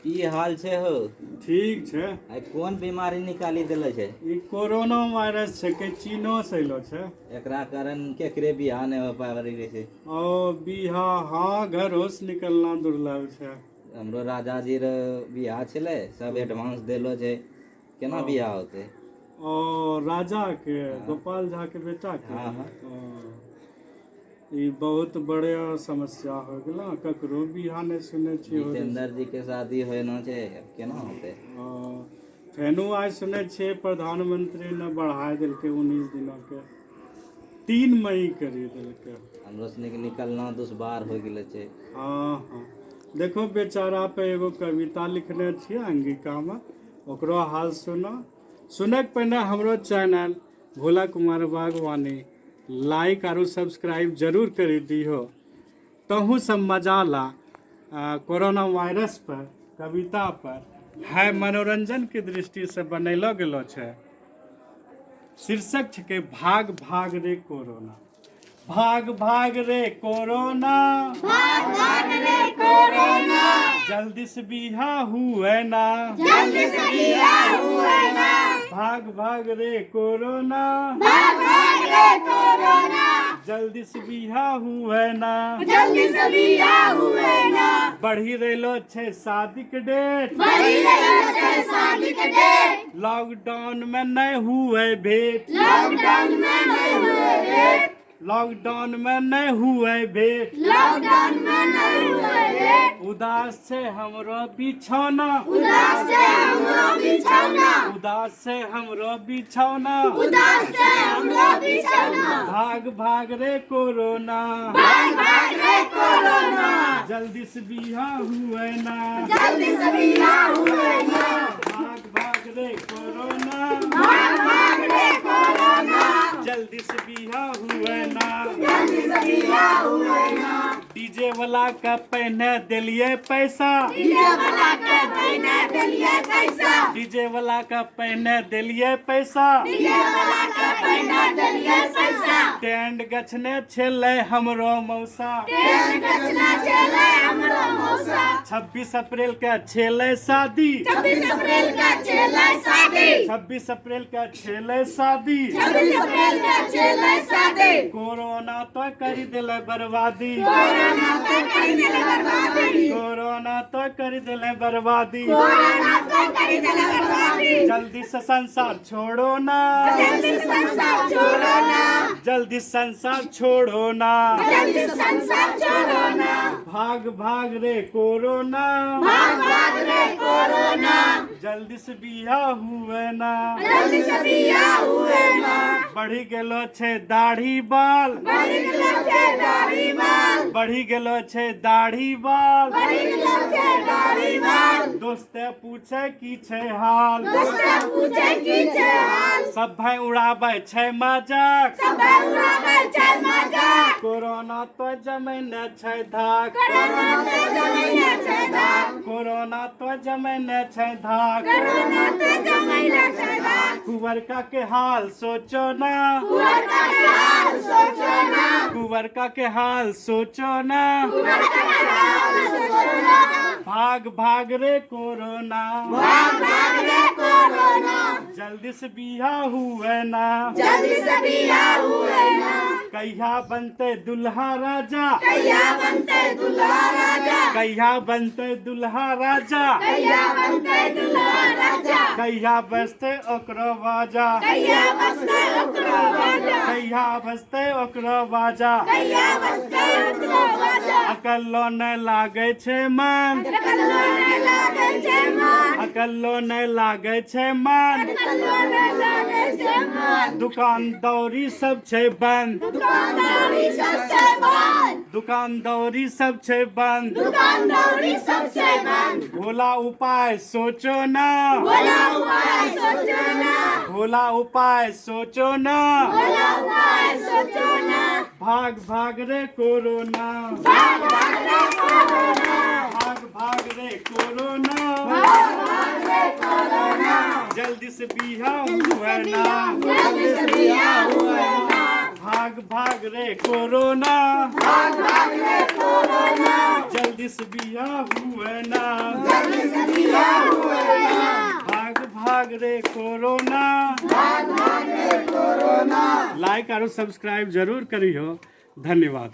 की हाल छे हो? ठीक छै। आई कौन बीमारी निकाली देले छे? ई कोरोना वायरस छै के चीनो से अयलो छै। एकरा कारण केकरे बियाह नहीं हो पावि रहे छे। और बिहा हाँ घरों से निकलना दुर्लभ छै। हमरो राजा जी रो बियाह छले, सब एडवांस देलो छे, केना बियाह होते? और राजा के गोपाल झा के बेटा के हाँ हाँ। ई बहुत बड़े समस्या हो गेल, ककरो बिहा नहीं सुने छियै हो जितेंद्र जी के शादी होना छे, केना होते? फेनु आज सुने छियै प्रधानमंत्री ने बढ़ाई दिलके 19 दिनों के 3 मई करी दिलके। हमरो सनी के निकलना दुश्वार हो गेले छे। हाँ हाँ, देखो बेचारा पे एगो कविता लिखने छियै अंगिका में, ओकरो हाल सुनो। सुने के पहले हमरो चैनल भोला कुमार बागवानी लाइक और सब्सक्राइब जरूर कर दिहो, तहू सब मजा ला। कोरोना वायरस पर कविता पर है मनोरंजन के दृष्टि से बनैलो गेलो छै। शीर्षक छै भाग भाग रे कोरोना। भाग भाग रे कोरोना, भाग भाग रे कोरोना, जल्दी से बिहा हुए ना, जल्दी से बिहा हुए ना। भाग भाग रे कोरोना, भाग भाग रे कोरोना, जल्दी से बिहा हुए ना। जल्दी से बिहा हुए ना। बढ़ी रेलो छे शादी के डेट, बढ़ी रही है शादी के डेट, लॉकडाउन में नहीं हुए भेंट, लॉकडाउन में नहीं हुए भेंट, लॉकडाउन में नहीं हुए भेंट। लॉकडाउन में नहीं हुए भेंट। उदास से हमरो बिछौना, उदास से हमरो बिछौना, उदास से हमरो बिछौना। उदास से हमरो बिछौना। भाग भाग रे कोरोना, भाग भाग रे कोरोना, जल्दी से बिहा हुए ना। जल्दी से बिहा हुए ना। भाग भाग रे कोरोना, भाग भाग रे कोरोना, जल्दी से बिहा हुए ना। जल्दी से बिहा हुए ना। डीजे वाला का पहने दिलिए पैसा, डीजे वाला के पहने दिलिए पैसा, डीजे वाला का पहने दिलिए पैसा। डीजे वाला के पहने दिलिए पैसा। टेंट गछने छेले हमरो मौसा, ट्रेन गछना चले हमरो मौसा। 26 अप्रैल के छेले शादी, 26 अप्रैल का चले शादी, 26 अप्रैल के छेले शादी। 26 अप्रैल का चले शादी। कोरोना तो कर दिले बर्बादी, कोरोना तो कर दिले बर्बादी, कोरोना तो कर दिले बर्बादी। कोरोना तो कर दिले बर्बादी। जल्दी से संसार छोड़ो ना, जल्दी से संसार छोड़ो ना, जल्दी संसार छोड़ो ना। जल्दी से संसार छोड़ो ना। भाग भाग रे कोरोना, भाग भाग रे कोरोना, जल्दी से बिहा हुए ना। जल्दी से बिहा हुए ना। बढ़ी गेलो छे दाढ़ी बाल, बढ़ी गेलो छै दाढ़ी बाल, बढ़ी गेलो छे दाढ़ी बाल। बढ़ी गेलो छै दाढ़ी बाल। दोस्ते पूछे की छे हाल, दोस्ते पूछे की छै हाल, सब भाई उड़ाबै छै मजाक। सबे उड़ाबै छै मजाक। कोरोना तो जमैने छै धाक, कोरोना तो जमैने छै धाक, कोरोना तो जमैने छै धाक। कोरोना तो जमैने छै धाक। कुंवरका के हाल सोचो ना, कुंवरका के हाल सोचो ना, कुंवरका के हाल सोचो ना। कुंवरका के हाल सोचो ना। भाग भाग रे कोरोना, भाग भाग रे कोरोना, जल्दी से बिहा हुए ना। जल्दी से बिहा हुए ना। कहिया बनते दुल्हा राजा, कहिया बनते दुल्हा राजा, कहिया बनते दुल्हा राजा। कहिया बनते दुल्हा राजा, कहिया बजते ओकरो बाजा, कहिया बजते ओकरो बाजा, कहिया बजते ओकरो बाजा। कहिया बजते ओकरो बाजा। अकल्लो न लागे छे मन, कल्लो ने लागे छै मन, अकल्लो न लागे छे मन। कल्लो ने लागे छै मन। दुकान दौरी सब छे बंद, दुकानदारी सब छै बंद, दुकान दौरी सब छे बंद। दुकानदारी सब छै बंद। भोला उपाय सोचो ना, भोला उपाय सोचो ना, भोला उपाय सोचो ना। भोला उपाय सोचो ना। भाग भाग रे कोरोना, भाग भाग रे कोरोना, भाग भाग रे कोरोना। भाग भाग रे कोरोना, जल्दी से बिहा हुए ना, जल्दी से बिहा हुए ना। भाग भाग रे कोरोना, भाग भाग रे कोरोना, जल्दी से बिहा हुए ना। जल्दी से रे कोरोना, लाइक और सब्सक्राइब जरूर करियो। धन्यवाद।